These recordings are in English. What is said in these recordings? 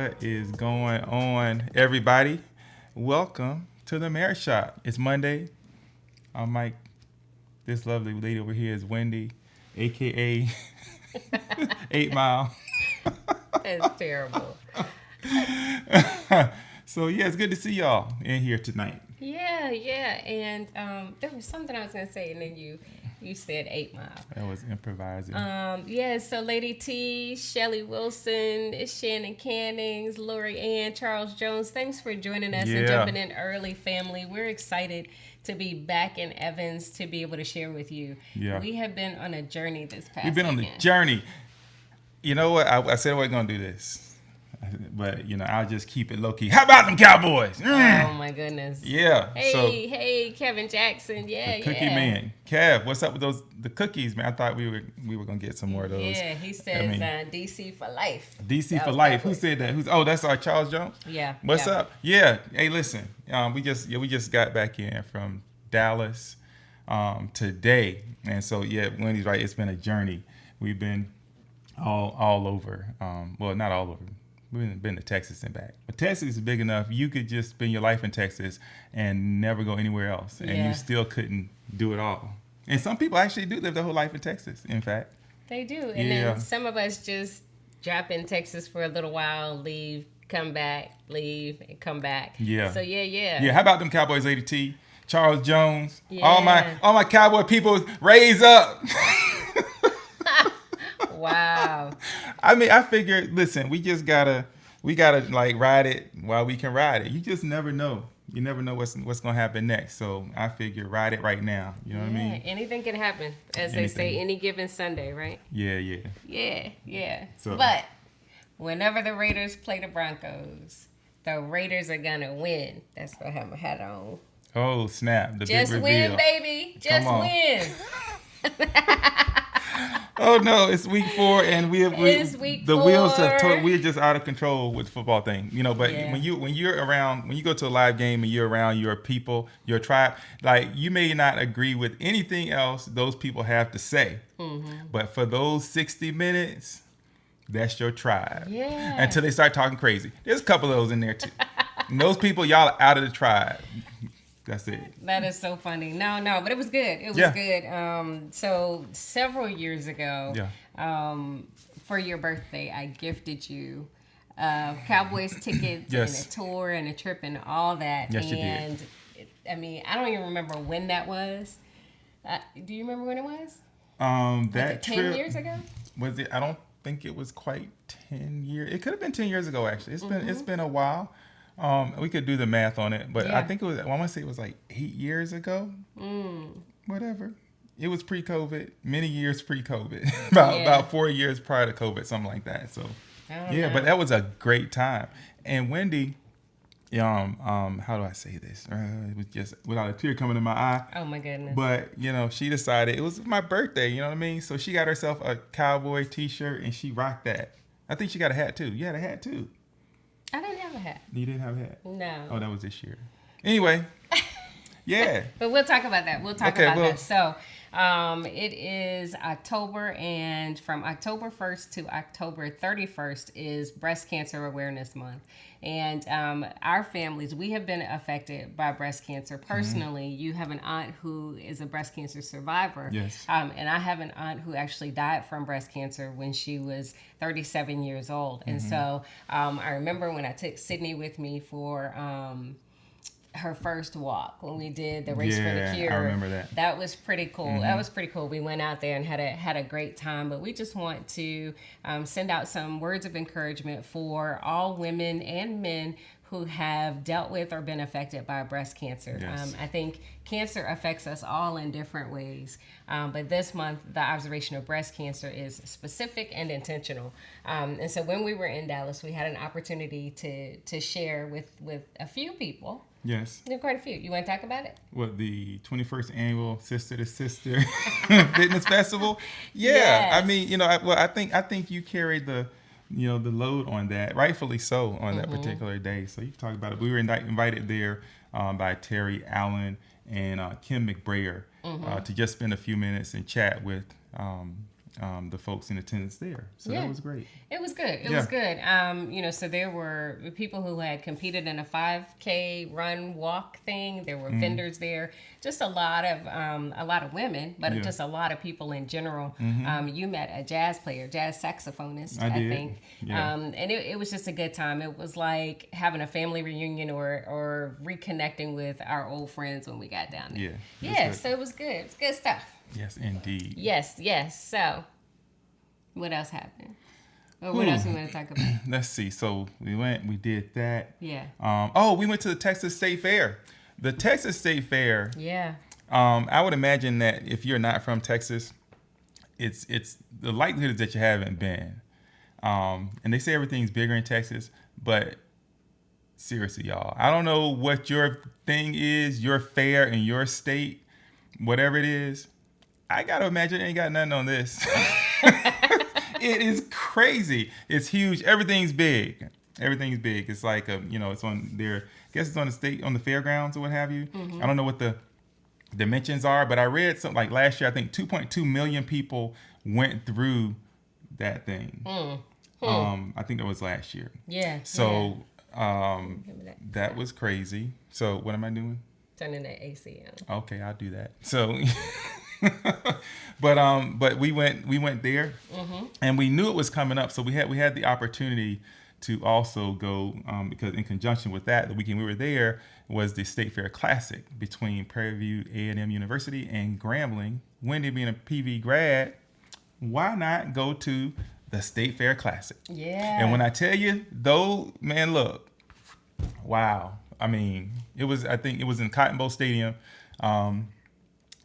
What is going on, everybody? Welcome to the Marriage Shop. It's Monday. I'm Mike. This lovely lady over here is Wendy, aka 8 Mile. That's terrible. So yeah, it's good to see y'all in here tonight. Yeah. And there was something I was gonna say, and then you said 8 Mile. That was improvising. So Lady T, Shelly Wilson, Shannon Cannings, Lori Ann, Charles Jones, thanks for joining us and jumping in early, family. We're excited to be back in Evans to be able to share with you. Yeah. We have been on a journey this past We've been on the journey. You know what? I said I wasn't going to do this. But, I'll just keep it low-key. How about them Cowboys? Oh, my goodness. Yeah. Hey, Kevin Jackson. The cookie man. Kev, what's up with the cookies, man? I thought we were going to get some more of those. Yeah, he says DC for life. DC for life. Who said that? That's our Charles Jones? Yeah. What's up? Yeah. Hey, listen. We just got back in from Dallas today. And so, Wendy's right. It's been a journey. We've been all over. Well, not all over. We've been to Texas and back. But Texas is big enough, you could just spend your life in Texas and never go anywhere else. And you still couldn't do it all. And some people actually do live their whole life in Texas, in fact. They do. And then some of us just drop in Texas for a little while, leave, come back, leave, and come back. Yeah. So, yeah. Yeah, how about them Cowboys, Lady T, Charles Jones, all my Cowboy people, raise up. Wow. I mean, I figured, listen, we gotta like ride it while we can ride it. You just never know. You never know what's gonna happen next. So I figure ride it right now. You know what I mean? Anything can happen, as they say, any given Sunday, right? Yeah. So, but whenever the Raiders play the Broncos, the Raiders are gonna win. That's what I have my hat on. Oh snap! Just big win, baby. Just win. Oh no, it's week 4 and it's week the 4. Wheels have we're just out of control with the football thing, But when you go to a live game and you're around your people, your tribe, like you may not agree with anything else those people have to say, but for those 60 minutes, that's your tribe. Yeah. Until they start talking crazy. There's a couple of those in there too. And those people, y'all are out of the tribe. That's it. That is so funny. No, but it was good. It was good. So several years ago, for your birthday, I gifted you Cowboys tickets and a tour and a trip and all that. Yes, you did. I don't even remember when that was. Do you remember when it was? That 10 trip, years ago? Was it? I don't think it was quite 10 years. It could have been 10 years ago, actually. It's been a while. We could do the math on it, but I think it was, I want to say it was like 8 years ago. Whatever. It was pre-COVID, many years pre-COVID, about 4 years prior to COVID, something like that. So, but that was a great time. And Wendy, how do I say this? It was just without a tear coming in my eye. Oh my goodness. But, she decided it was my birthday, you know what I mean? So she got herself a cowboy t-shirt and she rocked that. I think she got a hat too. You had a hat too. I didn't have a hat. You didn't have a hat? No. Oh, that was this year. Anyway, yeah. But we'll talk about that. That. So, it is October, and from October 1st to October 31st is Breast Cancer Awareness Month. And our families, we have been affected by breast cancer. Personally, you have an aunt who is a breast cancer survivor. Yes. And I have an aunt who actually died from breast cancer when she was 37 years old. And so I remember when I took Sydney with me for her first walk when we did the Race for the Cure. I remember that. That was pretty cool. That was pretty cool. We went out there and had a great time. But we just want to send out some words of encouragement for all women and men who have dealt with or been affected by breast cancer. Yes. I think cancer affects us all in different ways. But this month, the observation of breast cancer is specific and intentional. And so when we were in Dallas, we had an opportunity to share with a few people. Yes. Quite a few. You want to talk about it? What, the 21st annual Sister to Sister Fitness Festival? Yeah. Yes. I mean, I think you carried the load on that, rightfully so, on that particular day. So you can talk about it. We were invited there by Terry Allen and Kim McBrayer to just spend a few minutes and chat with the folks in attendance there. So that was great. It was good. It was good. So there were people who had competed in a 5K run walk thing. There were vendors there. Just a lot of women, but just a lot of people in general. You met a jazz player, jazz saxophonist, I think. Yeah. And it was just a good time. It was like having a family reunion or reconnecting with our old friends when we got down there. Yeah. So it was good. It's good stuff. Yes, indeed. Yes. So, what else happened? Or what else we want to talk about? Let's see. So, we did that. Yeah. We went to the Texas State Fair. The Texas State Fair. Yeah. I would imagine that if you're not from Texas, it's the likelihood is that you haven't been. And they say everything's bigger in Texas, but seriously, y'all, I don't know what your thing is, your fair in your state, whatever it is. I gotta imagine it ain't got nothing on this. It is crazy. It's huge. Everything's big. It's like it's on there. I guess it's on the fairgrounds or what have you. I don't know what the dimensions are, but I read something like last year. I think 2.2 million people went through that thing. I think that was last year. Yeah. So that was crazy. So what am I doing? Turning the AC on. Okay, I'll do that. So. But we went there, and we knew it was coming up, so we had the opportunity to also go because in conjunction with that, the weekend we were there was the State Fair Classic between Prairie View A&M University and Grambling. Wendy being a PV grad, why not go to the State Fair Classic? Yeah. And when I tell you, though, man, look, wow. I mean, I think it was in Cotton Bowl Stadium.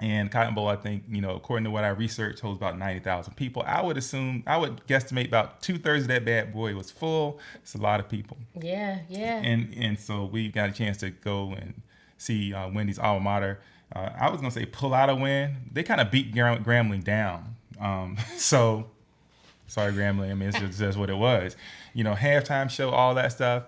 And Cotton Bowl, I think, according to what I researched, holds about 90,000 people. I would guesstimate about 2/3 of that bad boy was full. It's a lot of people. Yeah. And so we got a chance to go and see Wendy's alma mater. I was going to say pull out a win. They kind of beat Grambling down. So, sorry, Grambling. I mean, it's just what it was. Halftime show, all that stuff.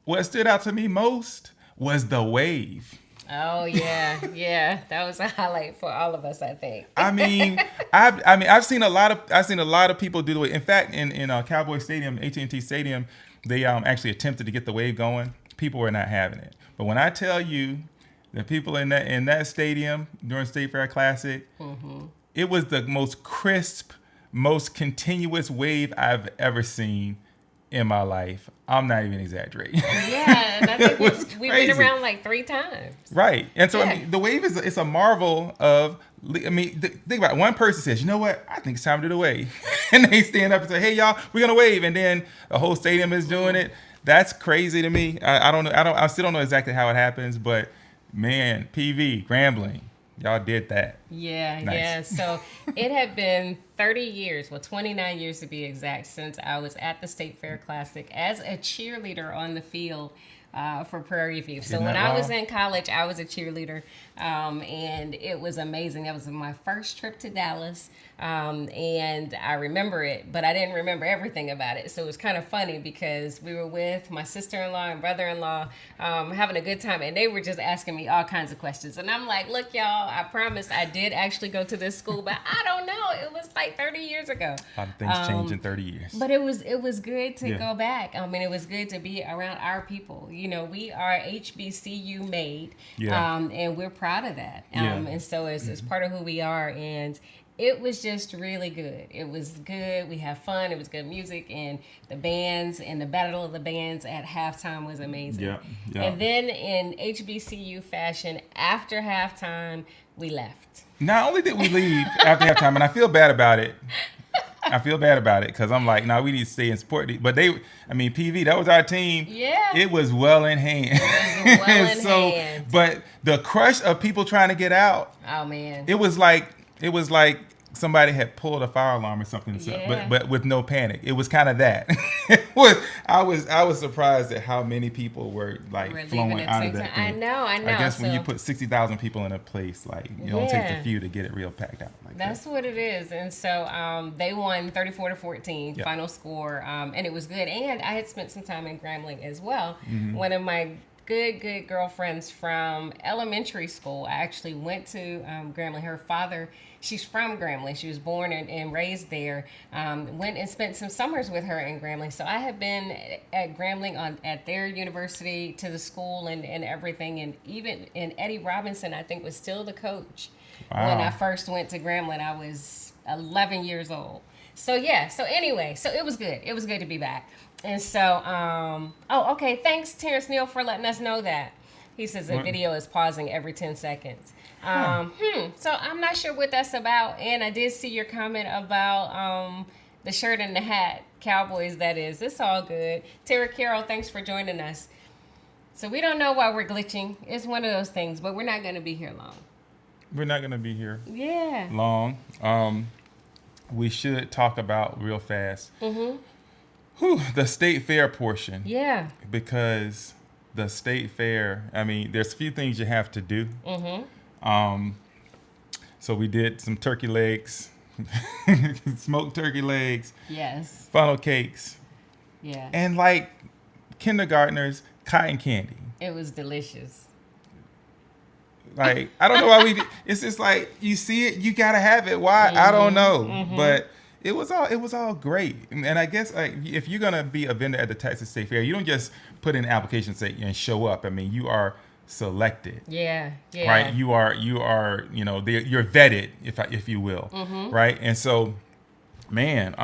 What stood out to me most was the wave. Oh yeah, that was a highlight for all of us, I think. I've seen a lot of people do the wave. In fact, in Cowboys Stadium, AT&T Stadium, they actually attempted to get the wave going. People were not having it. But when I tell you, the people in that stadium during State Fair Classic, it was the most crisp, most continuous wave I've ever seen in my life. I'm not even exaggerating. Yeah, and I think we went around like 3 times. Right. And so, the wave it's a marvel of, think about it. One person says, you know what? I think it's time to do the wave. And they stand up and say, hey, y'all, we're going to wave. And then the whole stadium is doing it. That's crazy to me. I don't know. I still don't know exactly how it happens, but man, PV, Grambling, y'all did that. Yeah, nice. Yeah. So it had been 30 years, 29 years to be exact, since I was at the State Fair Classic as a cheerleader on the field for Prairie View. So when I was in college, I was a cheerleader, and it was amazing. That was my first trip to Dallas, and I remember it, but I didn't remember everything about it. So it was kind of funny because we were with my sister-in-law and brother-in-law having a good time, and they were just asking me all kinds of questions. And I'm like, look, y'all, I promise I did actually go to this school, but I don't know. It was like 30 years ago. A lot of things change in 30 years. But it was good to go back. I mean, it was good to be around our people. We are HBCU made, and we're proud of that. And so it's part of who we are. And it was just really good. It was good. We had fun. It was good music, and the bands and the battle of the bands at halftime was amazing. Yeah. And then in HBCU fashion, after halftime, we left. Not only did we leave after halftime, and I feel bad about it. Because I'm like, we need to stay and support these. But PV, that was our team. Yeah. It was well in hand. Hand. But the crush of people trying to get out. Oh, man. It was like somebody had pulled a fire alarm or something, but with no panic. It was kind of that. I was surprised at how many people were flowing out of that thing. I know. I guess when you put 60,000 people in a place, it only takes a few to get it real packed out. That's what it is. And so they won 34-14 final score, and it was good. And I had spent some time in Grambling as well. One of my good girlfriends from elementary school. I actually went to Grambling. Her father, she's from Grambling. She was born and raised there. Went and spent some summers with her in Grambling. So I have been at Grambling at their university, to the school and everything. And even in Eddie Robinson, I think, was still the coach. Wow. When I first went to Grambling. I was 11 years old. So yeah, so anyway, so it was good. It was good to be back. And so, okay, thanks Terrence Neal for letting us know that. He says the video is pausing every 10 seconds. So I'm not sure what that's about. And I did see your comment about the shirt and the hat, Cowboys, that is. It's all good. Tara Carroll, thanks for joining us. So we don't know why we're glitching. It's one of those things, but we're not going to be here long. We're not going to be here long. We should talk about real fast. The state fair portion. Yeah. Because the state fair, I mean, there's a few things you have to do. So we did some turkey legs, smoked turkey legs. Yes. Funnel cakes. Yeah. And like kindergartners, cotton candy. It was delicious. Like, I don't know why we did. It's just like, you see it, you gotta have it. Why? I don't know. But it was all great. And I guess, like, if you're gonna be a vendor at the Texas State Fair, you don't just put in an application and show up. I mean, you are selected. Yeah. Right. You are. You're vetted, if you will. Right. And so, man,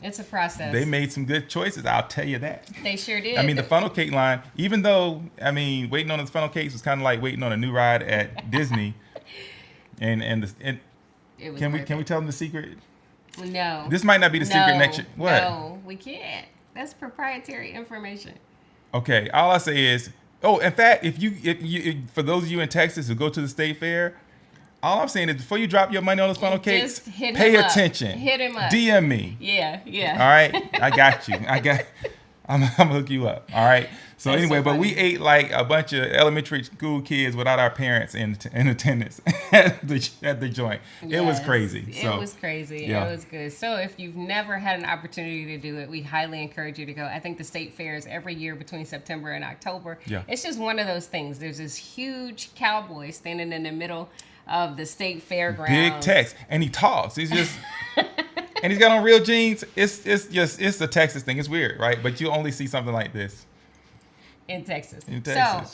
it's a process. They made some good choices. I'll tell you that. They sure did. I mean, the funnel cake line. Even though, I mean, waiting on those funnel cakes was kind of like waiting on a new ride at Disney. Can we tell them the secret? No. This might not be the secret next year. What? No, we can't. That's proprietary information. Okay. All I say is, in fact, if you for those of you in Texas who go to the state fair, all I'm saying is before you drop your money on those funnel cakes, pay attention. Hit him up. DM me. Yeah. All right. I got you. I'm gonna hook you up. All right. So That's anyway, so but we ate like a bunch of elementary school kids without our parents in attendance at the joint. Yes, it was crazy. It was crazy. Yeah. It was good. So if you've never had an opportunity to do it, we highly encourage you to go. I think the state fair is every year between September and October. Yeah. It's just one of those things. There's this huge cowboy standing in the middle of the state fairgrounds. Big Tex, and he talks. He's just. And he's got on real jeans. It's a Texas thing. It's weird, right? But you only see something like this in Texas. So,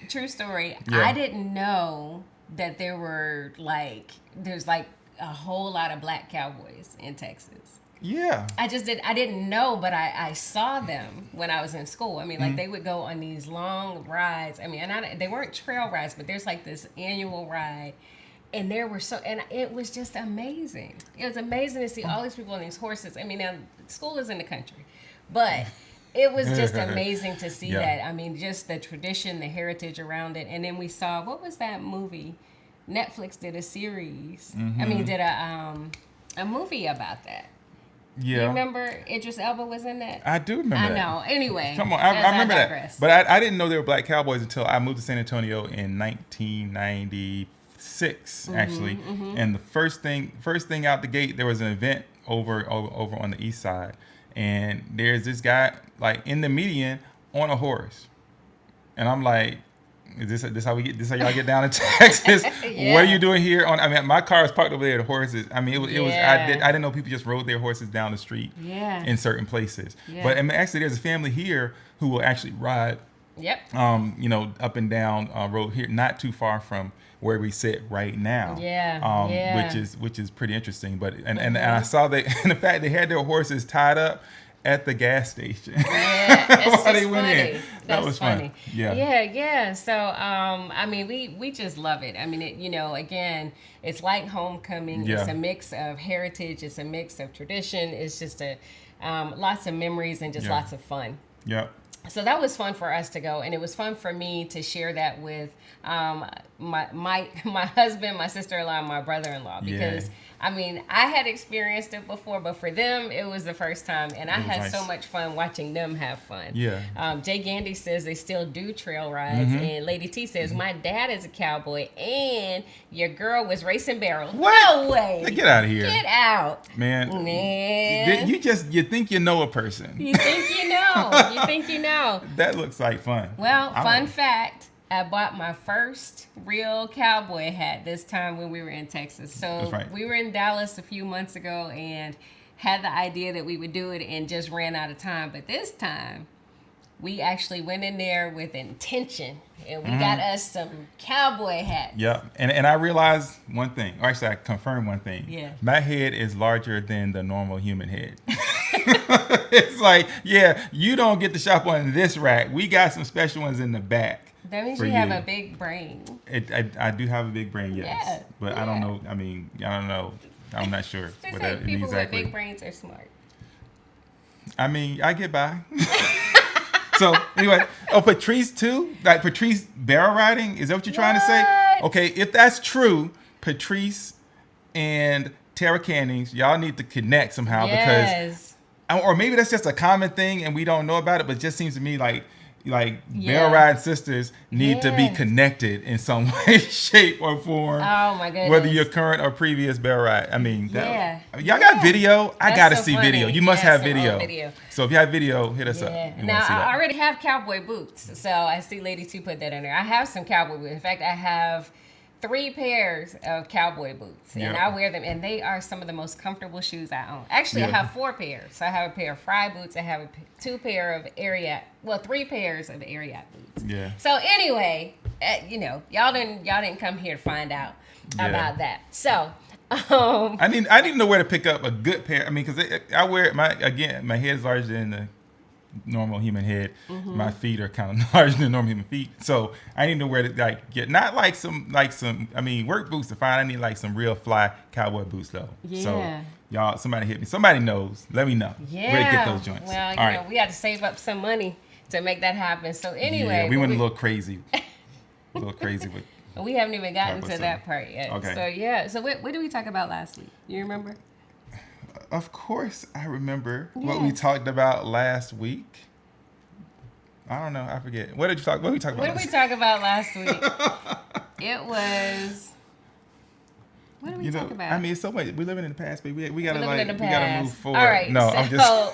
true story. Yeah. I didn't know that there's a whole lot of black cowboys in Texas. Yeah. I didn't know, but I saw them when I was in school. I mean, like they would go on these long rides. I mean, they weren't trail rides, but there's like this annual ride. And it was just amazing. It was amazing to see all these people on these horses. I mean, now school is in the country, but it was just amazing to see that. I mean, just the tradition, the heritage around it. And then we saw, what was that movie? Netflix did a series. I mean, did a movie about that. Yeah. You remember Idris Elba was in that? I do remember that. I know. Anyway. Come on. I remember that. But I didn't know they were black cowboys until I moved to San Antonio in 1996, actually. And the first thing out the gate, there was an event over on the east side. And there's this guy like in the median on a horse. And I'm like, is this how y'all get down to Texas? Yeah. What are you doing here? My car is parked over there. The horses. I mean, it was. I didn't know people just rode their horses down the street. Yeah. In certain places. Yeah. But actually, there's a family here who will actually ride. Yep. Up and down road here, not too far from where we sit right now. Yeah. Which is pretty interesting. But and I saw that. In fact, they had their horses tied up at the gas station. Yeah, it's while they went in. That was funny. Fun. Yeah. Yeah. So, we just love it. I mean, again, it's like homecoming. Yeah. It's a mix of heritage. It's a mix of tradition. It's just lots of memories and just lots of fun. Yeah. So that was fun for us to go, and it was fun for me to share that with my husband, my sister-in-law, and my brother-in-law, because I had experienced it before, but for them it was the first time, and I had so much fun watching them have fun. Yeah. Jay Gandy says they still do trail rides, and Lady T says my dad is a cowboy, and your girl was racing barrels. What? No way! Get out of here! Get out, man! You think you know a person? You think you know? know. You think you know. That looks like fun. Well, fun fact. I bought my first real cowboy hat this time when we were in Texas. So we were in Dallas a few months ago and had the idea that we would do it and just ran out of time. But this time, we actually went in there with intention and we got us some cowboy hats. Yeah. And I realized one thing. Or actually, I confirmed one thing. Yeah. My head is larger than the normal human head. It's like, yeah, you don't get to shop on this rack. We got some special ones in the back. That means you have a big brain. I do have a big brain, yes. Yeah, but I don't know. I mean, I don't know. I'm not sure. What that people exactly. With big brains are smart. I mean, I get by. So, anyway. Oh, Patrice, too? Like, Patrice barrel riding? Is that what you're trying to say? Okay, if that's true, Patrice and Tara Cannings, y'all need to connect somehow because... Or maybe that's just a common thing and we don't know about it, but it just seems to me like barrel riding sisters need to be connected in some way, shape, or form. Oh my goodness! Whether you're current or previous barrel ride. I mean, y'all got video. I gotta see video. You must have video. So if you have video, hit us up. Now I already have cowboy boots, so I see ladies who put that in there. I have some cowboy boots. In fact, I have 3 pairs of cowboy boots, and I wear them, and they are some of the most comfortable shoes I own. Actually, I have 4 pairs. So I have a pair of Fry boots. I have 3 pairs of Ariat boots. Yeah. So anyway, y'all didn't come here to find out about that. So. I need to know where to pick up a good pair. I mean, because I wear my head is larger than the normal human head. My feet are kind of larger than normal human feet, so I need to know where to get not like some I mean work boots are fine. I need like some real fly cowboy boots though. So y'all, somebody hit me. Somebody knows. Let me know where to get those joints. Well, you know, we had to save up some money to make that happen. So anyway, we went a little crazy. With. We haven't even gotten to that part yet. Okay. So what did we talk about last week? You remember? Of course, I remember what we talked about last week. I don't know. I forget. What did we talk about? What did we talk about last week? It was. What did we talk about? I mean, it's so much. We're living in the past, but we gotta move forward. All right. No, I'm just.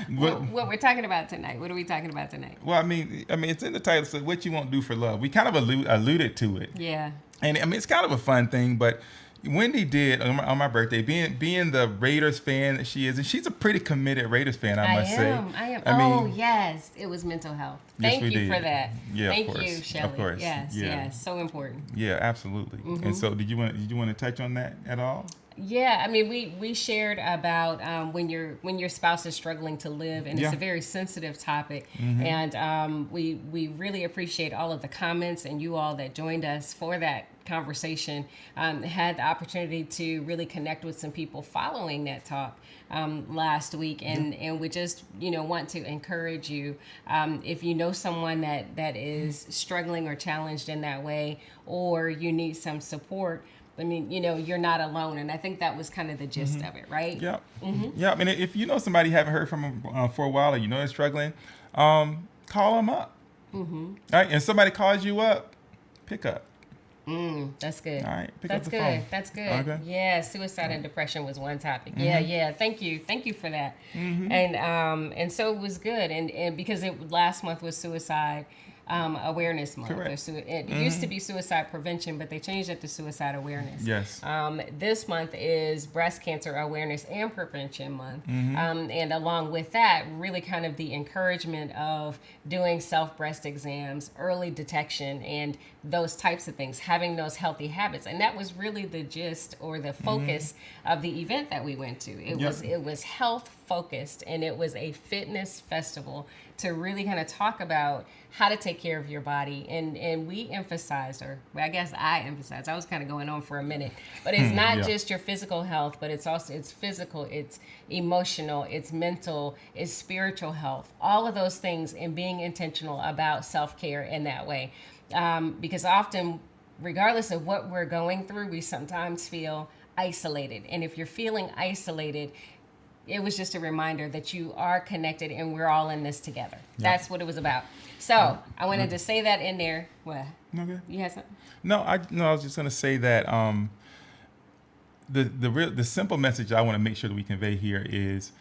what we're talking about tonight? What are we talking about tonight? Well, I mean, it's in the title. So, what you won't do for love? We kind of alluded to it. Yeah. And I mean, it's kind of a fun thing, but. Wendy did on my birthday, being the Raiders fan that she is, and she's a pretty committed Raiders fan, I must say. I mean, yes, it was mental health. Thank you for that. Yeah, thank you, Shelley. Of course. Yes, so important. Yeah, absolutely. And so, did you want to touch on that at all? Yeah, I mean, we shared about when your spouse is struggling to live, and it's a very sensitive topic. And we really appreciate all of the comments and you all that joined us for that conversation. Had the opportunity to really connect with some people following that talk last week, and we just want to encourage you if you know someone that is struggling or challenged in that way, or you need some support. I mean, you're not alone, and I think that was kind of the gist of it, right? Yeah, yeah. I mean, if you know somebody you haven't heard from them for a while, or they're struggling, call them up. All right, and somebody calls you up, pick up. That's good. All right, pick up the phone. That's good. Okay. Yeah, suicide and depression was one topic. Yeah. Thank you for that. And so it was good, and because last month was suicide awareness month. Correct. It used to be suicide prevention, but they changed it to suicide awareness. Yes. This month is breast cancer awareness and prevention month. And along with that, really kind of the encouragement of doing self-breast exams, early detection, and those types of things, having those healthy habits. And that was really the gist or the focus of the event that we went to. It was health focused, and it was a fitness festival to really kind of talk about how to take care of your body. And we emphasized, or I guess I emphasized, I was kind of going on for a minute, but it's not just your physical health, but it's also, it's physical, it's emotional, it's mental, it's spiritual health, all of those things, and being intentional about self-care in that way. Because often, regardless of what we're going through, we sometimes feel isolated. And if you're feeling isolated, it was just a reminder that you are connected and we're all in this together. That's what it was about. So I wanted to say that in there. What? Okay. You had something? No, I was just going to say that the simple message I want to make sure that we convey here is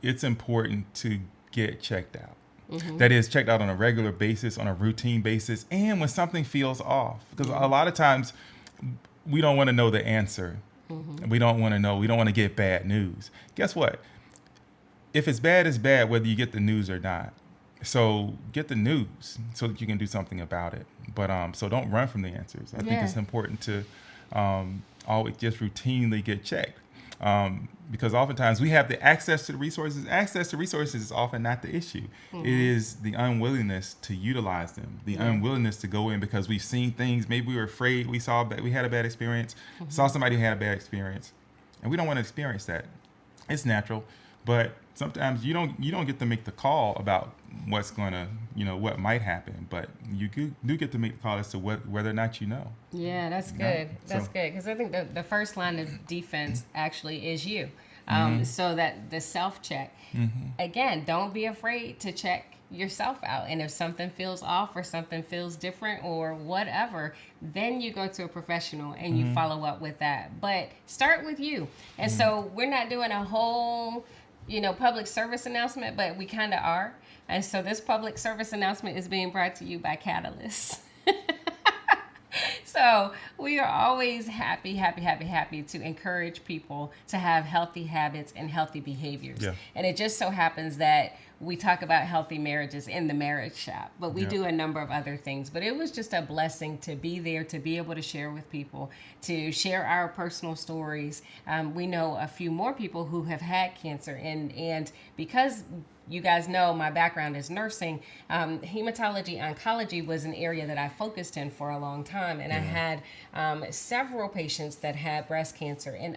it's important to get checked out. That is, checked out on a regular basis, on a routine basis, and when something feels off. Because a lot of times we don't want to know the answer. We don't want to know. We don't want to get bad news. Guess what? If it's bad, whether you get the news or not. So get the news so that you can do something about it. But so don't run from the answers. I think it's important to always just routinely get checked. Because oftentimes we have the access to the resources. Access to resources is often not the issue. It is the unwillingness to utilize them, the unwillingness to go in because we've seen things. Maybe we were afraid. We had a bad experience, saw somebody who had a bad experience, and we don't want to experience that. It's natural, but sometimes you don't get to make the call about what's going to, what might happen, but you do get to make the call as to whether or not you know. Yeah, that's good. That's good. Because I think the first line of defense actually is you. So that the self-check, again, don't be afraid to check yourself out. And if something feels off or something feels different or whatever, then you go to a professional and you follow up with that. But start with you. And so we're not doing a whole public service announcement, but we kind of are. And so this public service announcement is being brought to you by Catalyst. So we are always happy to encourage people to have healthy habits and healthy behaviors. Yeah. And it just so happens that we talk about healthy marriages in the marriage shop, but we do a number of other things. But it was just a blessing to be there, to be able to share with people, to share our personal stories. We know a few more people who have had cancer, and because you guys know my background is nursing, hematology oncology was an area that I focused in for a long time, and I had several patients that had breast cancer and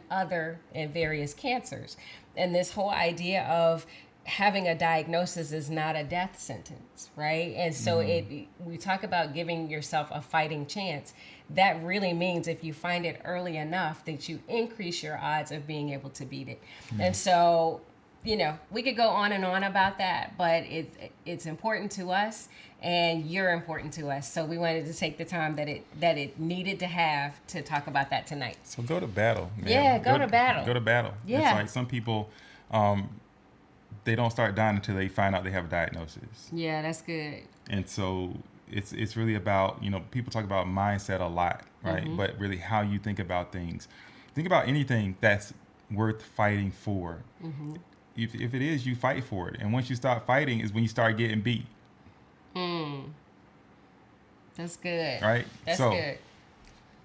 various cancers. And this whole idea of having a diagnosis is not a death sentence, right? And so we talk about giving yourself a fighting chance. That really means if you find it early enough that you increase your odds of being able to beat it. And so, we could go on and on about that, but it's important to us, and you're important to us. So we wanted to take the time that it needed to have to talk about that tonight. So go to battle, man. Yeah, go to battle. Go to battle. Yeah. It's like some people, they don't start dying until they find out they have a diagnosis. Yeah, that's good. And so it's really about, people talk about mindset a lot, right? But really how you think about things. Think about anything that's worth fighting for. If it is, you fight for it. And once you start fighting is when you start getting beat. That's good. Right? That's good.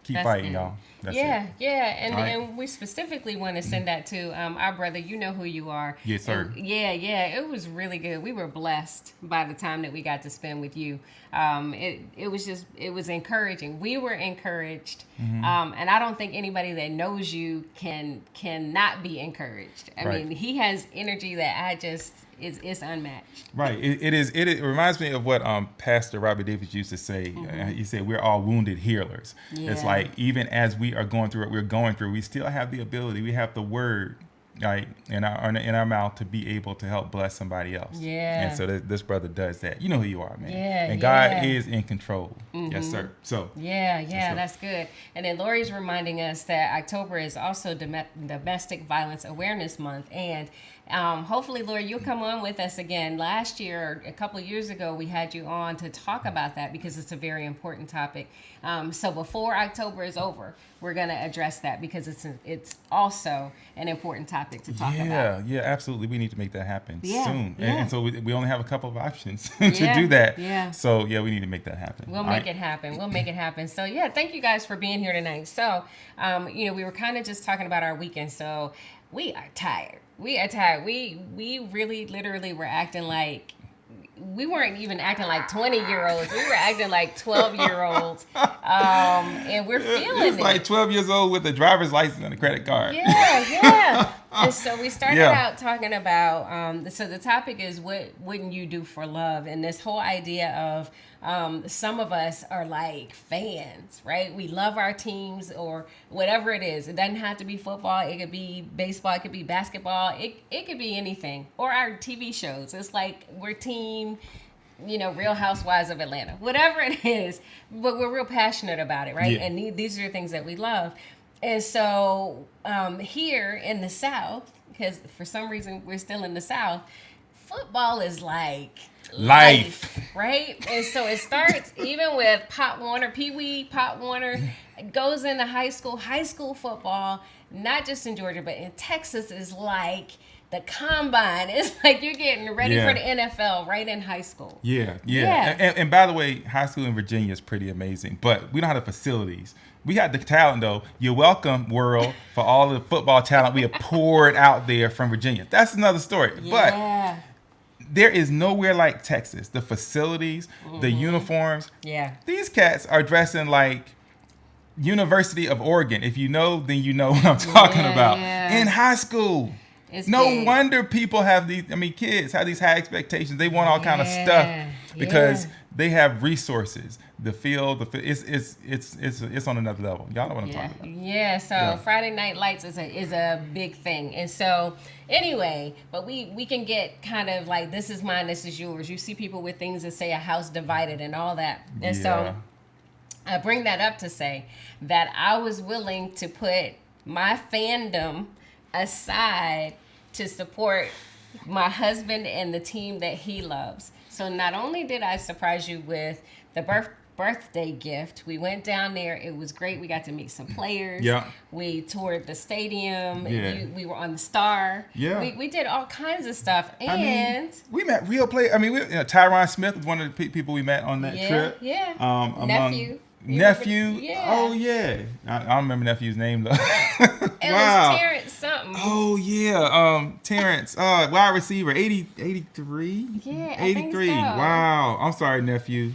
Keep fighting, y'all. That's it. And we specifically want to send that to our brother. You know who you are. Yes, sir. And it was really good. We were blessed by the time that we got to spend with you. It was encouraging. We were encouraged, and I don't think anybody that knows you cannot be encouraged. I mean, he has energy that it's unmatched. Right. It reminds me of what Pastor Robbie Davis used to say. He said, we're all wounded healers. Yeah. It's like, even as we are going through what we're going through, we still have the ability, we have the word, right, in our mouth to be able to help bless somebody else. Yeah. And so this brother does that. You know who you are, man. Yeah. And God is in control. Yes, sir. So. Yeah, that's good. And then Lori's reminding us that October is also Domestic Violence Awareness Month, and hopefully, Lori, you'll come on with us again. Last year, a couple of years ago, we had you on to talk about that because it's a very important topic. So before October is over, we're going to address that because it's also an important topic to talk about. Yeah, absolutely. We need to make that happen soon. Yeah. And so we only have a couple of options to do that. Yeah. So, we need to make that happen. We'll make it happen. We'll make it happen. So, thank you guys for being here tonight. So, we were kind of just talking about our weekend. So, we are tired. We really literally were acting like, we weren't even acting like 20-year-olds. We were acting like 12-year-olds. And we're feeling it. It's like 12 years old with a driver's license and a credit card. Yeah. And so we started out talking about, so the topic is, what wouldn't you do for love? And this whole idea of, some of us are like fans, right? We love our teams or whatever it is. It doesn't have to be football. It could be baseball. It could be basketball. It could be anything. Or our TV shows. It's like we're team, Real Housewives of Atlanta. Whatever it is, but we're real passionate about it, right? Yeah. And these are the things that we love. And so here in the South, because for some reason we're still in the South, football is like life, right? And so it starts even with Pop Warner, Pee Wee, Pop Warner, goes into high school football, not just in Georgia, but in Texas is like the combine. It's like you're getting ready for the NFL right in high school. Yeah. And by the way, high school in Virginia is pretty amazing, but we don't have the facilities. We had the talent, though. You're welcome, world, for all the football talent we have poured out there from Virginia. That's another story. Yeah. But there is nowhere like Texas. The facilities, the uniforms. Yeah. These cats are dressing like University of Oregon. If you know, then you know what I'm talking about. Yeah. In high school. It's no big. Wonder people have these, kids have these high expectations. They want all kind of stuff because they have resources. The field, it's on another level. Y'all know what I'm talking about. Yeah, so Friday Night Lights is a big thing. And so anyway, but we can get kind of like, this is mine, this is yours. You see people with things that say a house divided and all that. And so I bring that up to say that I was willing to put my fandom aside to support my husband and the team that he loves. So not only did I surprise you with the birthday gift, we went down there. It was great. We got to meet some players. Yeah. We toured the stadium. Yeah. We were on the Star. Yeah. We did all kinds of stuff. And we met real players. Tyron Smith was one of the people we met on that trip. Yeah. Nephew. Yeah. Oh yeah. I don't remember nephew's name though. It was Terrence something. Oh yeah. Terrence. Wide receiver. 83. Yeah. 83. I think so. Wow. I'm sorry, nephew.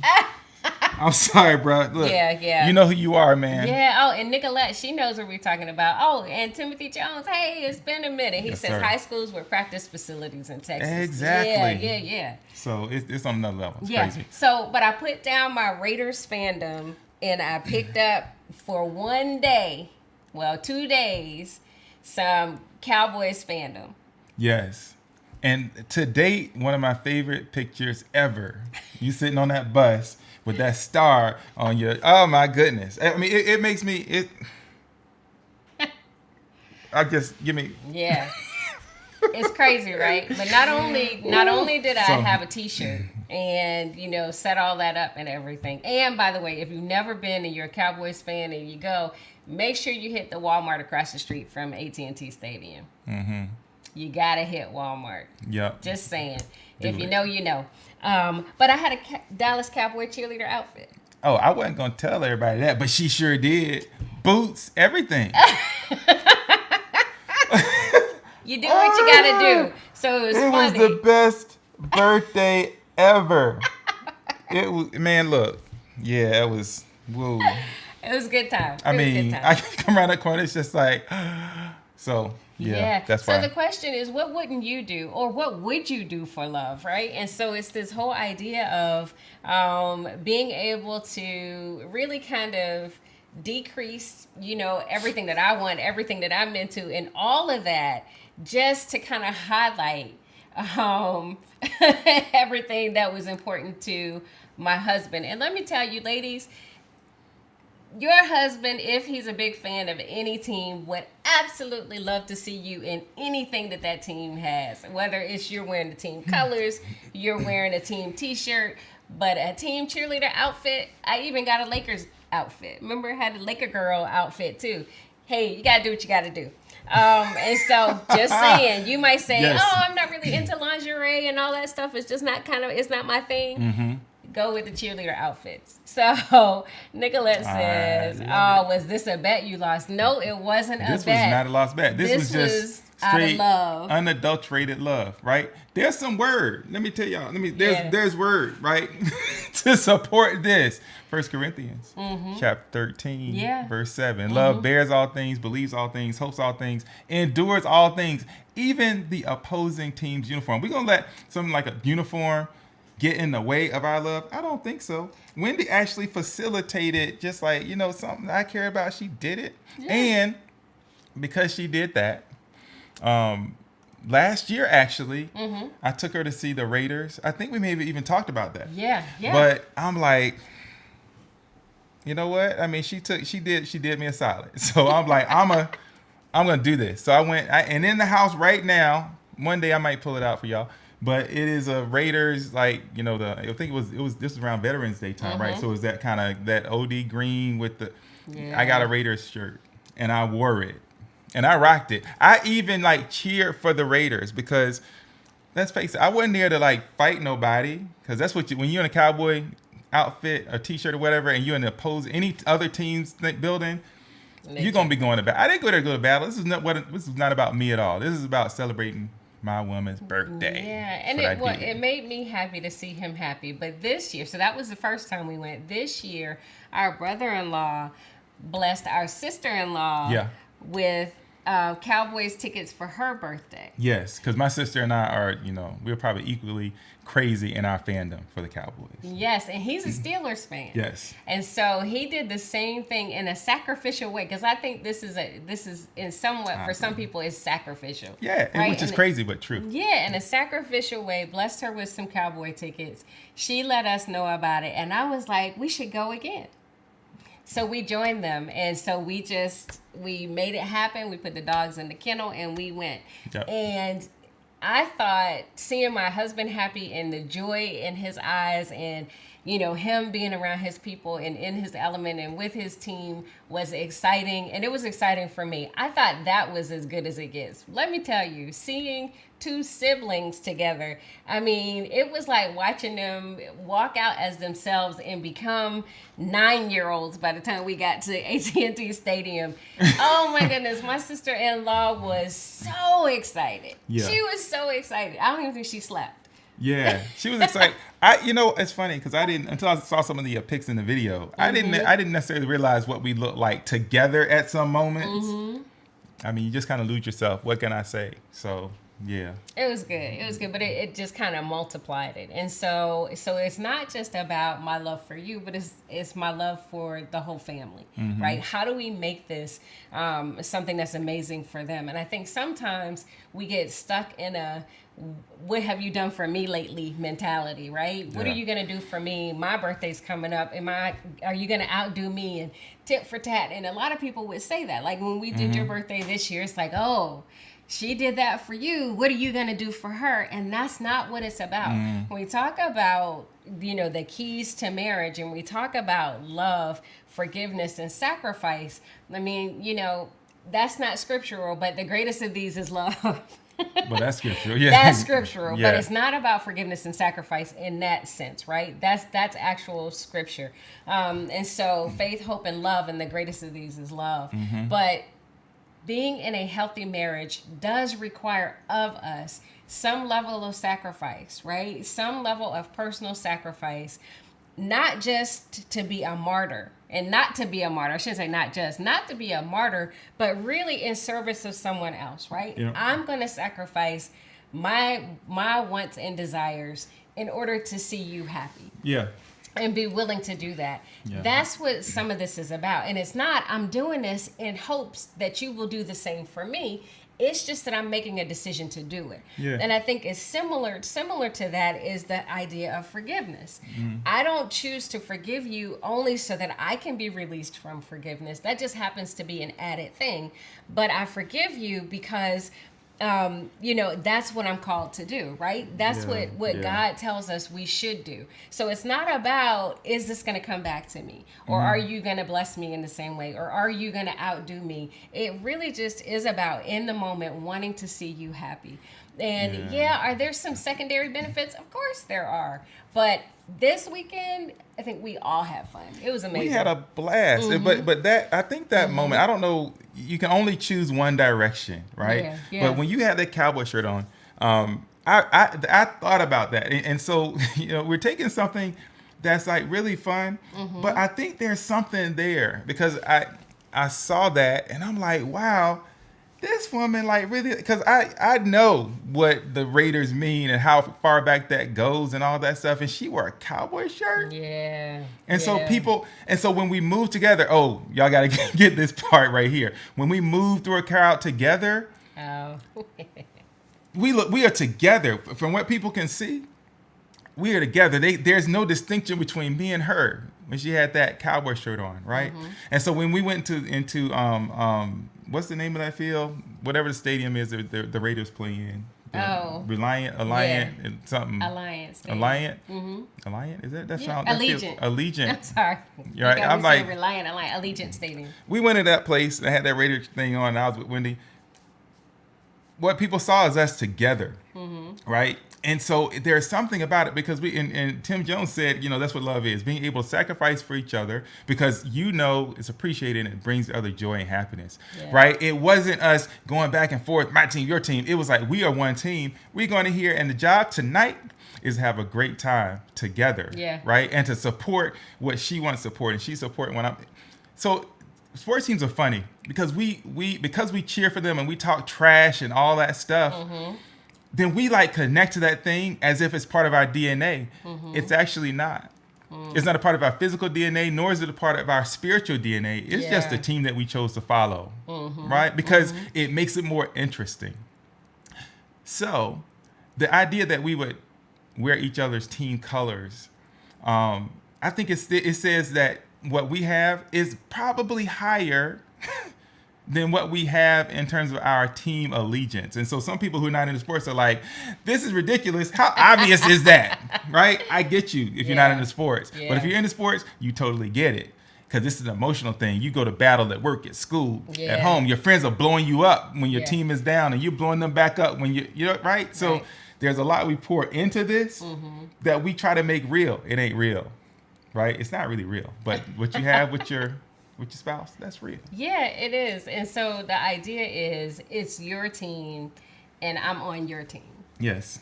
I'm sorry, bro. Look, yeah. You know who you are, man. Yeah. Oh, and Nicolette, she knows what we're talking about. Oh, and Timothy Jones. Hey, it's been a minute. He says high schools were practice facilities in Texas. Exactly. Yeah. So it's on another level. It's crazy. So, but I put down my Raiders fandom and I picked up for 1 day, 2 days, some Cowboys fandom. Yes. And to date, one of my favorite pictures ever. You sitting on that bus with that star on your, oh my goodness. It makes me, Yeah. It's crazy, right? But not only did I have a t-shirt and, set all that up and everything. And by the way, if you've never been and you're a Cowboys fan and you go, make sure you hit the Walmart across the street from AT&T Stadium. Mm-hmm. You got to hit Walmart. Yep. Just saying. If you know, you know. But I had a Dallas Cowboy cheerleader outfit. Oh, I wasn't going to tell everybody that, but she sure did. Boots, everything. You do what you got to do. So it was funny. It was the best birthday ever. It was, man, look. Yeah, it was, whoa. It was a good time. I can come around that corner, it's just like, so... Yeah, that's why. So the question is, what wouldn't you do, or what would you do for love, right? And so it's this whole idea of being able to really kind of decrease, everything that I want, everything that I'm into, and all of that, just to kind of highlight everything that was important to my husband. And let me tell you, ladies, your husband, if he's a big fan of any team, would absolutely love to see you in anything that team has. Whether it's you're wearing the team colors, you're wearing a team t-shirt, but a team cheerleader outfit. I even got a Lakers outfit. Remember, I had a Laker girl outfit too. Hey, you got to do what you got to do. And so just saying, you might say, yes. Oh, I'm not really into lingerie and all that stuff. It's just it's not my thing. Mm-hmm. Go with the cheerleader outfits. So Nicolette says, was this a bet you lost? No, it wasn't a bet. This was not a lost bet. This was just straight love. Unadulterated love, right? There's some word. Let me tell y'all. There's word, right? to support this. 1 Corinthians chapter 13, verse 7. Love bears all things, believes all things, hopes all things, endures all things, even the opposing team's uniform. We're going to let something like a uniform get in the way of our love? I don't think so. Wendy actually facilitated just like, something I care about. She did it. Yeah. And because she did that, last year, actually, I took her to see the Raiders. I think we maybe even talked about that. Yeah. But I'm like, you know what? I mean, she did me a solid. So I'm like, I'm I'm gonna do this. So I went, and in the house right now. One day I might pull it out for y'all. But it is a Raiders, like, you know, I think it was this was around Veterans Day time, right? So it was that kind of that OD green with the. Yeah. I got a Raiders shirt and I wore it and I rocked it. I even like cheered for the Raiders because, let's face it, I wasn't there to like fight nobody, because that's what when you're in a cowboy outfit or T-shirt or whatever, and you're in any other team's building. You're gonna be going to battle. I didn't go there to go to battle. This is not about me at all. This is about celebrating my woman's birthday. Yeah, and it made me happy to see him happy. But this year, so that was the first time we went. This year, our brother-in-law blessed our sister-in-law with Cowboys tickets for her birthday. Yes, because my sister and I are, we're probably equally crazy in our fandom for the Cowboys. Yes, and he's a Steelers fan. Yes. And so he did the same thing in a sacrificial way, because I think this is in somewhat, for some people, is sacrificial. Yeah, right? Which is crazy, but true. Yeah, in a sacrificial way, blessed her with some Cowboy tickets. She let us know about it, and I was like, we should go again. So we joined them, and so we made it happen. We put the dogs in the kennel, and we went. Yep. And I thought seeing my husband happy and the joy in his eyes, and him being around his people and in his element and with his team was exciting, and it was exciting for me. I thought that was as good as it gets. Let me tell you, seeing two siblings together, I mean, it was like watching them walk out as themselves and become 9-year-olds by the time we got to AT&T Stadium. Oh my goodness, my sister-in-law was so excited. Yeah. She was so excited. I don't even think she slept. Yeah, she was excited. It's funny because I didn't, until I saw some of the pics in the video, I didn't necessarily realize what we looked like together at some moments. Mm-hmm. I mean, you just kind of lose yourself. What can I say? So yeah, it was good, but it just kind of multiplied it. And so it's not just about my love for you, but it's my love for the whole family. Mm-hmm. Right? How do we make this something that's amazing for them? And I think sometimes we get stuck in a what have you done for me lately mentality, right? What are you going to do for me? My birthday's coming up. Are you going to outdo me? And tit for tat. And a lot of people would say that. Like when we did your birthday this year, it's like, oh, she did that for you. What are you going to do for her? And that's not what it's about. When we talk about, the keys to marriage, and we talk about love, forgiveness, and sacrifice, I mean, that's not scriptural, but the greatest of these is love. Well, that's scriptural. Yeah. That's scriptural, but it's not about forgiveness and sacrifice in that sense, right? That's actual scripture. And so faith, hope, and love, and the greatest of these is love. Mm-hmm. But being in a healthy marriage does require of us some level of sacrifice, right? Some level of personal sacrifice, not just to be a martyr. And not to be a martyr, I shouldn't say not to be a martyr, but really in service of someone else, right? Yeah. I'm going to sacrifice my wants and desires in order to see you happy. Yeah. And be willing to do that. Yeah. That's what some of this is about. And it's not, I'm doing this in hopes that you will do the same for me. It's just that I'm making a decision to do it. Yeah. And I think it's similar to that is the idea of forgiveness. Mm. I don't choose to forgive you only so that I can be released from forgiveness. That just happens to be an added thing. But I forgive you because that's what I'm called to do, right? That's what God tells us we should do. So it's not about, is this going to come back to me? Or are you going to bless me in the same way? Or are you going to outdo me? It really just is about, in the moment, wanting to see you happy. And are there some secondary benefits? Of course there are. But this weekend, I think we all had fun. It was amazing. We had a blast. Mm-hmm. But I think that moment, I don't know, you can only choose one direction, right? Yeah. But when you had that cowboy shirt on, I thought about that. And so, we're taking something that's like really fun, but I think there's something there because I saw that and I'm like, wow, this woman like really, because I know what the Raiders mean and how far back that goes and all that stuff, and she wore a cowboy shirt. Yeah. And so when we moved together, y'all got to get this part right here. When we moved through a crowd together, we are together. From what people can see, we are together. There's no distinction between me and her when she had that cowboy shirt on, right? Mm-hmm. And so when we went into what's the name of that field? Whatever the stadium is, the Raiders play in. Alliant, and something. Alliance. Alliant. Alliant, is that sound? Allegiant. Allegiant. I'm sorry. You're right. I'm like Alliant Allegiant Stadium. We went to that place. And I had that Raiders thing on. And I was with Wendy. What people saw is us together, right? And so there's something about it because and Tim Jones said, that's what love is, being able to sacrifice for each other because it's appreciated and it brings other joy and happiness, right? It wasn't us going back and forth, my team, your team. It was like, we are one team. We're going to here, and the job tonight is have a great time together, right? And to support what she wants to support, and she's supporting what I'm. So sports teams are funny because we cheer for them and we talk trash and all that stuff. Then we connect to that thing as if it's part of our DNA. It's actually not. It's not a part of our physical DNA, nor is it a part of our spiritual DNA. It's just the team that we chose to follow, right? Because it makes it more interesting. So the idea that we would wear each other's team colors, I think it says that what we have is probably higher than what we have in terms of our team allegiance. And so some people who are not into sports are like, this is ridiculous. How obvious is that? Right? I get you if you're not into sports. But if you're into sports, you totally get it. Because this is an emotional thing. You go to battle at work, at school, at home. Your friends are blowing you up when your team is down, and you're blowing them back up when you're right? So there's a lot we pour into this that we try to make real. It ain't real, right? It's not really real. But what you have with your spouse, that's real. Yeah, it is. And so the idea is it's your team and I'm on your team. Yes.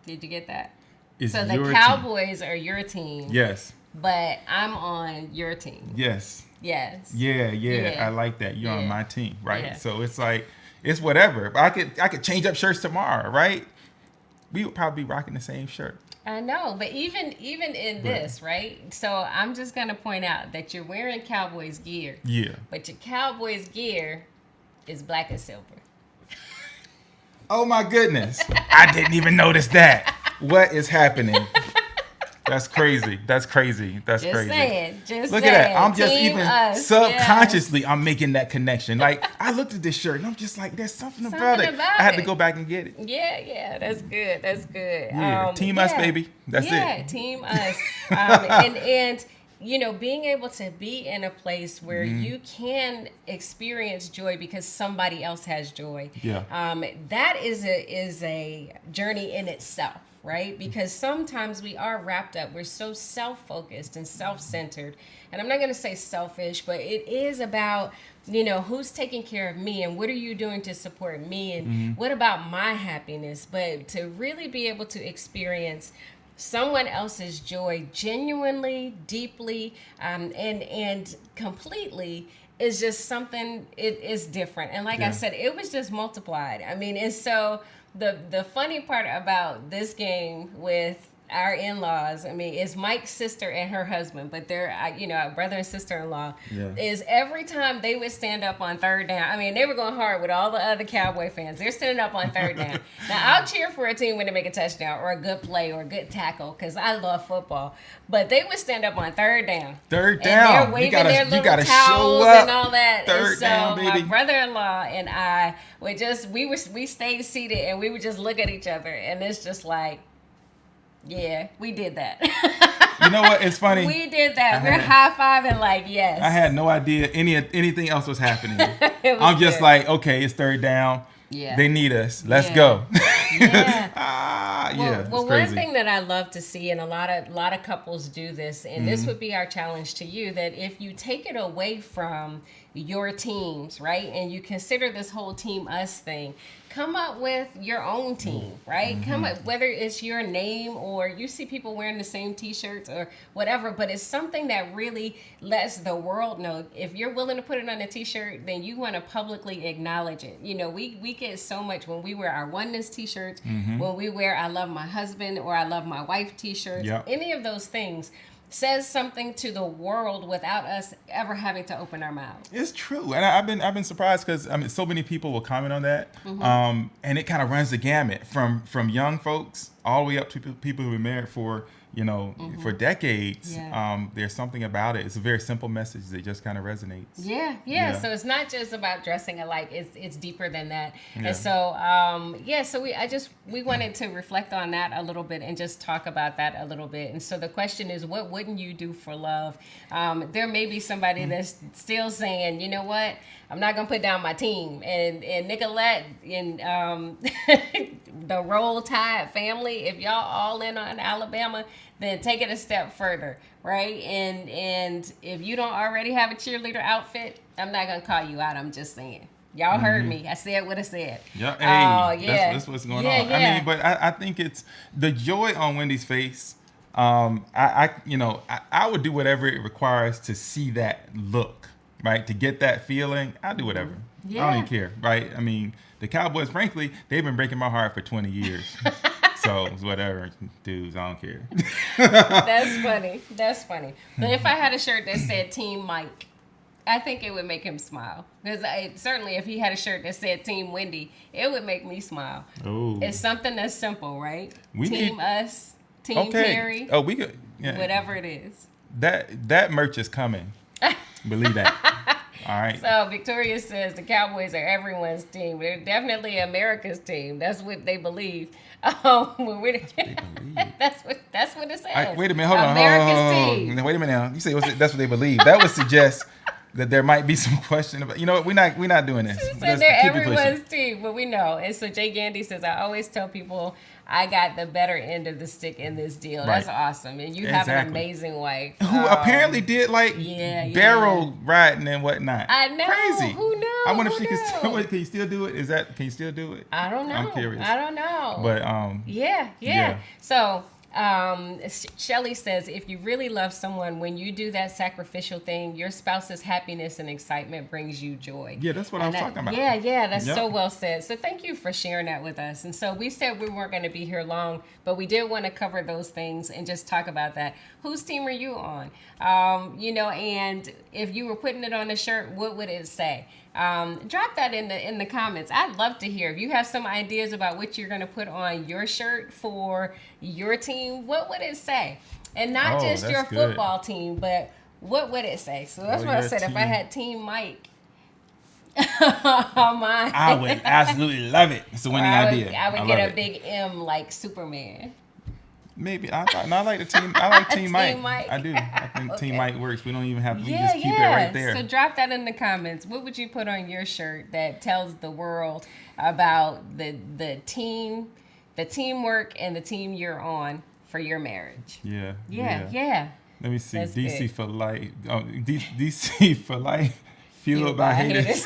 Did you get that? It's so the Cowboys are your team. Yes. But I'm on your team. Yes. Yes. Yeah. I like that. You're on my team, right? Yeah. So it's like, it's whatever. I could change up shirts tomorrow, right? We would probably be rocking the same shirt. I know, but even in this, right? So I'm just going to point out that you're wearing Cowboys gear. Yeah. But your Cowboys gear is black and silver. Oh, my goodness. I didn't even notice that. What is happening? That's crazy. That's crazy. That's just crazy. Look at that. I'm just even subconsciously, I'm making that connection. Like, I looked at this shirt and I'm just like, there's something about it. I had to go back and get it. Yeah. That's good. Yeah. Team us, baby. That's it. Yeah, team us. And being able to be in a place where you can experience joy because somebody else has joy. Yeah. That is a journey in itself. Right? Because sometimes we are wrapped up. We're so self-focused and self-centered. And I'm not going to say selfish, but it is about, who's taking care of me and what are you doing to support me and what about my happiness? But to really be able to experience someone else's joy genuinely, deeply, and completely is just something, it is different. And like I said, it was just multiplied. I mean, and so the funny part about this game with our in-laws, is Mike's sister and her husband, but they're, brother and sister-in-law, is every time they would stand up on third down, they were going hard with all the other Cowboy fans. They're standing up on third down. Now, I'll cheer for a team when they make a touchdown or a good play or a good tackle because I love football, but they would stand up on third down. Third down. And they're waving their little towels and all that. Third down, baby. My brother-in-law and I would we stayed seated and we would just look at each other, and it's just like, yeah, we did that. You know what? It's funny. We did that. We're high-fiving like, yes. I had no idea anything else was happening. I'm just good. Like, okay, it's third down. Yeah. They need us. Let's go. Yeah. Well, crazy. One thing that I love to see, and a lot of couples do this, and this would be our challenge to you, that if you take it away from your teams, right, and you consider this whole team us thing, come up with your own team, right? Come up, whether it's your name or you see people wearing the same t-shirts or whatever, but it's something that really lets the world know. If you're willing to put it on a t-shirt, then you want to publicly acknowledge it. We get so much when we wear our oneness t-shirts, when we wear I love my husband or I love my wife t-shirts, any of those things says something to the world without us ever having to open our mouths. It's true, and I've been surprised because so many people will comment on that, and it kind of runs the gamut from young folks all the way up to people who've been married for for decades. There's something about it. It's a very simple message that just kind of resonates. Yeah. So it's not just about dressing alike. It's deeper than that. Yeah. And so, we wanted to reflect on that a little bit and just talk about that a little bit. And so the question is, what wouldn't you do for love? There may be somebody that's still saying, you know what, I'm not gonna put down my team. And Nicolette and the Roll Tide family, if y'all all in on Alabama, then take it a step further, right? And if you don't already have a cheerleader outfit, I'm not gonna call you out. I'm just saying. Y'all heard me. I said what I said. Yeah, hey, that's what's going on. Yeah. I mean, but I think it's the joy on Wendy's face. I would do whatever it requires to see that look, right? To get that feeling, I'll do whatever. Yeah. I don't even care, right? I mean, the Cowboys, frankly, they've been breaking my heart for 20 years. So it's whatever, dudes, I don't care. That's funny. But if I had a shirt that said Team Mike, I think it would make him smile. Because certainly if he had a shirt that said Team Wendy, it would make me smile. Ooh. It's something that's simple, right? Team us, Team Perry. Oh, we could. Yeah. Whatever it is. That merch is coming. Believe that. All right. So Victoria says the Cowboys are everyone's team. They're definitely America's team. That's what they believe. They believe. That's what it says. Wait a minute. Hold on. America's team. Wait a minute now. You say that's what they believe. That would suggest that there might be some question about. You know what? We're not doing this. She said they're everyone's team, but we know. And so Jay Gandy says, I always tell people I got the better end of the stick in this deal. Right. That's awesome. And you have an amazing wife. Who apparently did barrel riding and whatnot. I know. Crazy. Who knew? I wonder if she can you still do it? Can you still do it? I don't know. I'm curious. I don't know. But yeah. So Shelly says, if you really love someone, when you do that sacrificial thing, your spouse's happiness and excitement brings you joy. Yeah, that's what I was talking about. Yeah, that's so well said. So thank you for sharing that with us. And so we said we weren't going to be here long, but we did want to cover those things and just talk about that. Whose team are you on? And if you were putting it on a shirt, what would it say? Drop that in the comments. I'd love to hear if you have some ideas about what you're going to put on your shirt for your team. What would it say? And not just your football team, but what would it say? So that's what I said. If I had Team Mike, I would absolutely love it. It's a winning idea. I would get a big M like Superman. Maybe I like the team. I like Team Mike. I do. I think Team Mike works. We don't even have to. We just keep it right there. So drop that in the comments. What would you put on your shirt that tells the world about the team, the teamwork, and the team you're on for your marriage? Yeah. Let me see. That's DC good. For life. DC for life. Fueled by haters.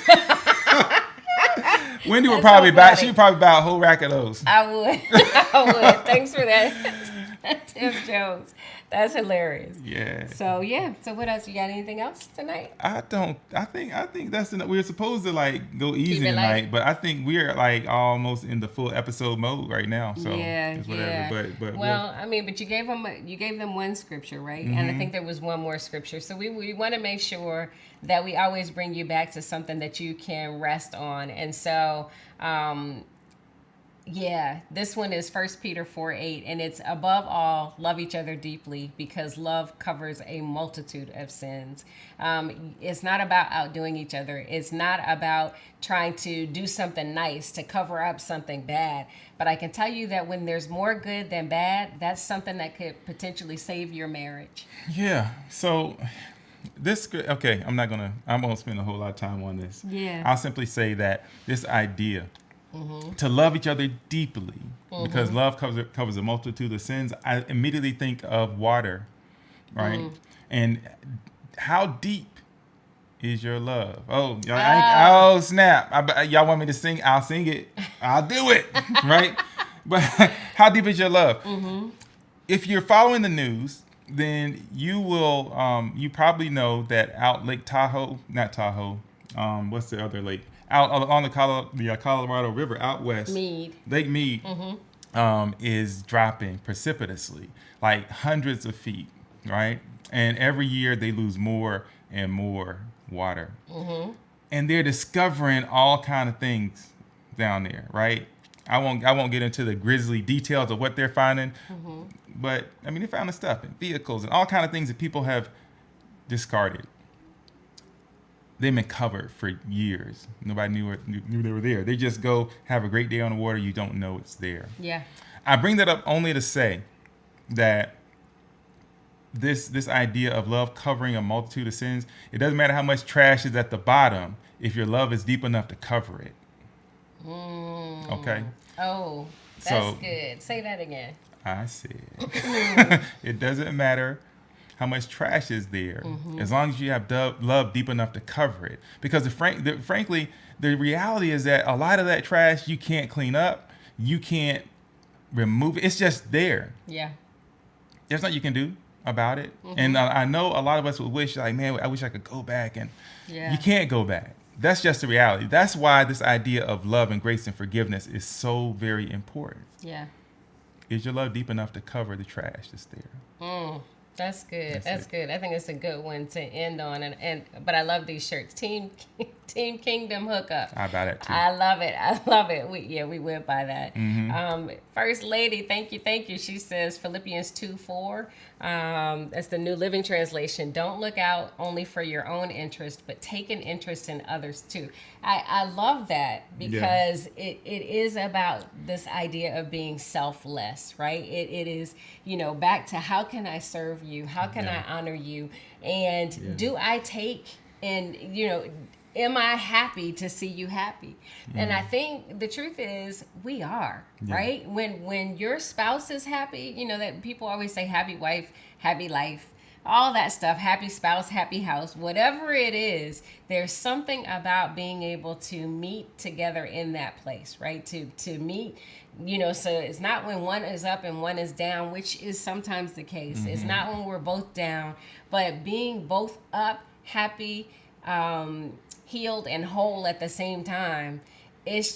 Wendy would probably buy. She would probably buy a whole rack of those. I would. Thanks for that. Tim Jones. That's hilarious. Yeah. So what else? You got anything else tonight? I don't. I think that's enough. We were supposed to go easy tonight, but I think we're almost in the full episode mode right now. So it's whatever. But but you gave them one scripture, right? Mm-hmm. And I think there was one more scripture. So we want to make sure that we always bring you back to something that you can rest on. And so this one is 1 Peter 4:8, and it's above all, love each other deeply because love covers a multitude of sins. It's not about outdoing each other. It's not about trying to do something nice to cover up something bad. But I can tell you that when there's more good than bad, that's something that could potentially save your marriage. Yeah. So I'm gonna spend a whole lot of time on this. Yeah. I'll simply say that this idea to love each other deeply, because love covers a multitude of sins. I immediately think of water, right? And how deep is your love? Oh snap! Y'all want me to sing? I'll sing it. I'll do it, right? But how deep is your love? If you're following the news, then you will. You probably know that out Lake Tahoe, not Tahoe. What's the other lake? Out on the Colorado River out west, Lake Mead is dropping precipitously, hundreds of feet, right? And every year they lose more and more water. And they're discovering all kind of things down there, right? I won't get into the grisly details of what they're finding. But I mean, they found the stuff in vehicles and all kind of things that people have discarded. They've been covered for years. Nobody knew they were there. They just go have a great day on the water. You don't know it's there. Yeah. I bring that up only to say that this idea of love covering a multitude of sins, it doesn't matter how much trash is at the bottom if your love is deep enough to cover it. Okay? Oh, that's good. Say that again. I said, it doesn't matter how much trash is there, as long as you have love deep enough to cover it. Because frankly, the reality is that a lot of that trash you can't clean up, you can't remove it. It's just there. Yeah. There's nothing you can do about it. And I know a lot of us would wish, like, man, I wish I could go back, and you can't go back. That's just the reality. That's why this idea of love and grace and forgiveness is so very important. Yeah. Is your love deep enough to cover the trash that's there? That's good. That's good. I think it's a good one to end on. But I love these shirts. Team Kingdom hookup. I buy that too. I love it. We went by that. First Lady, thank you. She says Philippians 2:4. That's the New Living Translation. Don't look out only for your own interest, but take an interest in others too. I love that because it is about this idea of being selfless, right? It is, back to how can I serve you? How can I honor you? And do I take and, am I happy to see you happy? And I think the truth is we are, right? When your spouse is happy, that people always say happy wife, happy life, all that stuff, happy spouse, happy house, whatever it is, there's something about being able to meet together in that place, right? To meet, so it's not when one is up and one is down, which is sometimes the case. It's not when we're both down, but being both up, happy, healed and whole at the same time. It's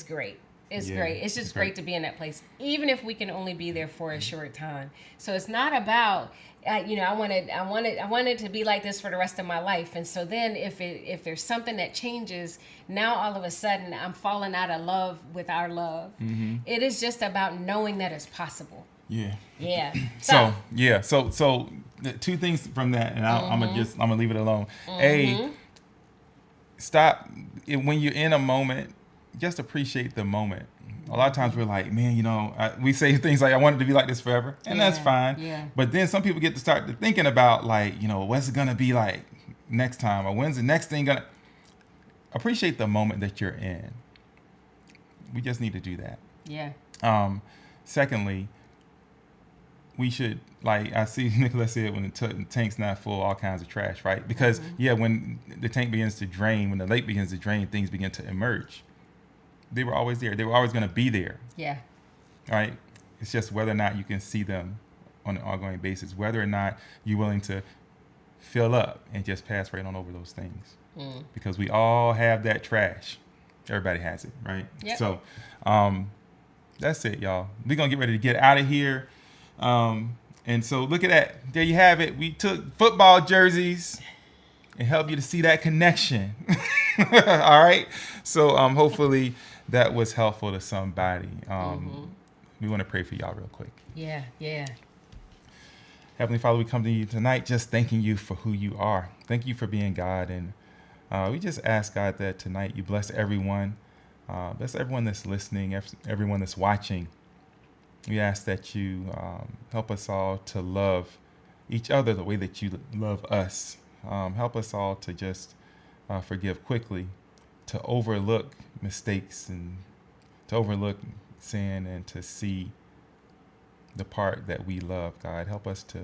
great. It's great. It's just great to be in that place, even if we can only be there for a short time. So it's not about, I wanted to be like this for the rest of my life. And so then if there's something that changes, now all of a sudden I'm falling out of love with our love. It is just about knowing that it's possible. Yeah. Yeah. So the two things from that, and I'm gonna leave it alone. Stop when you're in a moment. Just appreciate the moment. A lot of times we're like, man, we say things like, I want it to be like this forever. And that's fine. Yeah. But then some people get to start thinking about, like, what's it going to be like next time? Or when's the next thing going to... Appreciate the moment that you're in. We just need to do that. Yeah. Secondly, we should, like I see Nicholas said, when the tank's not full, all kinds of trash, right? Because, when the tank begins to drain, when the lake begins to drain, things begin to emerge. They were always there. They were always going to be there. Yeah. Right? It's just whether or not you can see them on an ongoing basis, whether or not you're willing to fill up and just pass right on over those things. Because we all have that trash. Everybody has it, right? Yep. So that's it, y'all. We're going to get ready to get out of here. And so look at that. There you have it. We took football jerseys and helped you to see that connection. All right? So hopefully that was helpful to somebody. We want to pray for y'all real quick. Yeah. Heavenly Father, we come to you tonight just thanking you for who you are. Thank you for being God. And we just ask, God, that tonight you bless everyone. Bless everyone that's listening, everyone that's watching. We ask that you help us all to love each other the way that you love us. Help us all to just forgive quickly, to overlook mistakes and to overlook sin and to see the part that we love. God, help us to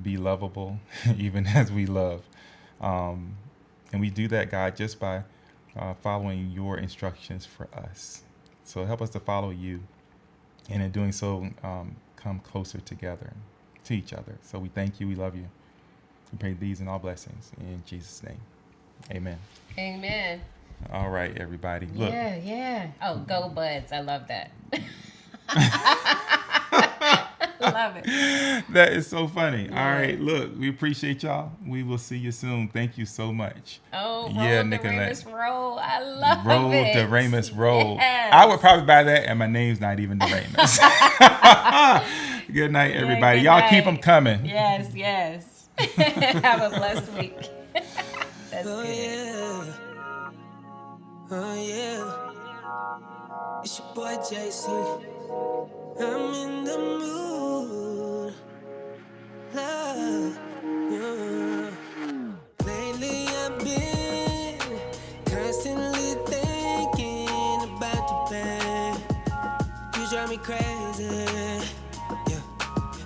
be lovable even as we love. And we do that, God, just by following your instructions for us. So help us to follow you. And in doing so, come closer together to each other. So we thank you. We love you. We pray these and all blessings in Jesus' name. Amen. Amen. All right, everybody. Look. Yeah. Oh, go Buds. I love that. Love it. That is so funny. Yeah. All right, look, we appreciate y'all. We will see you soon. Thank you so much. Oh, roll the Ramus roll. I love roll it. Roll the Ramus roll. Yes. I would probably buy that, and my name's not even the Ramus. Good night, everybody. Good y'all night. keep them coming. Yes, yes. Have a blessed week. That's good. Yeah. Oh, yeah. It's your boy JC. I'm in the mood. Love. Yeah. Lately I've been constantly thinking about you, babe. You drive me crazy. Yeah.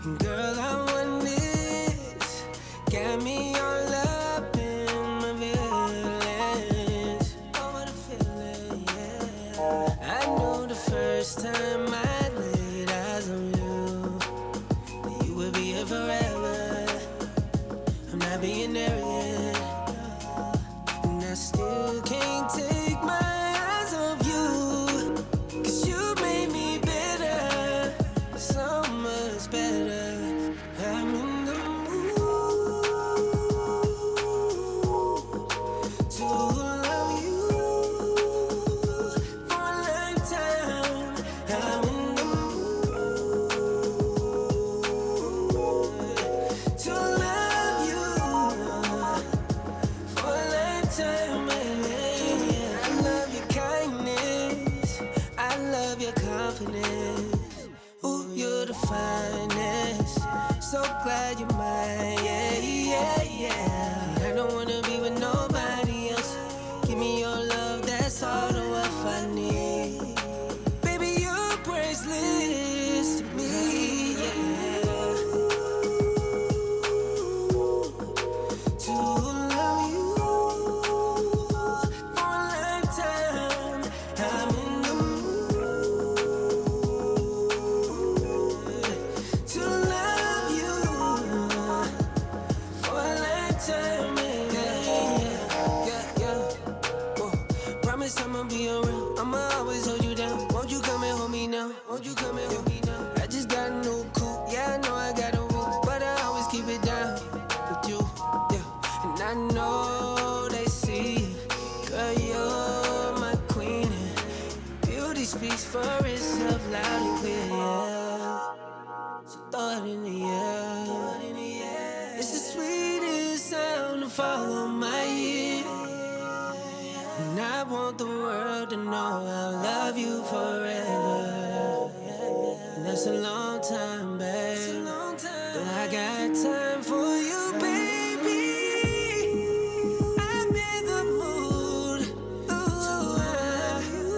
And girl, I want this. Got me all up in my feelings. Oh, what a feeling, yeah. I knew the first time I laid eyes on you that you would be here forever. I'm not being arrogant, and I still can't take my eyes off you. 'Cause you made me better, so much better. I'm in the mood to love you for a lifetime. I'm in the mood to love you for a lifetime. I love your kindness, I love your confidence. Ooh, you're the finest. So glad you're mine, yeah, yeah, yeah. I don't wanna be with nobody else. Give me your love, that's all the worth I need. Baby, you're priceless to me, yeah. To love you for a lifetime. I'm in the mood to love you for a lifetime. Yeah. Whoa. Promise I'ma be around. I'ma always hold you down. Won't you come and hold me now? Won't you come and hold me now? I just got a new coupe. Yeah, I know I got a roof, but I always keep it down with you. Yeah. And I know they see, girl, you're my queen. Beauty speaks for itself loud and clear, yeah. So throw it in the air. It's the sweetest sound to fall on my ear. And I want the world to know I love you forever. And that's a long time, babe. But I got time for you, baby. I'm in the mood to love you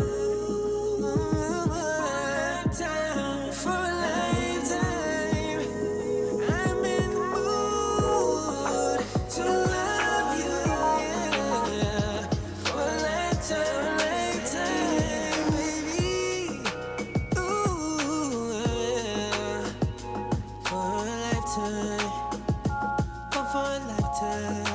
for a lifetime. I'm in the mood to love you, yeah, for a lifetime, baby. Ooh, yeah, for a lifetime, for a lifetime.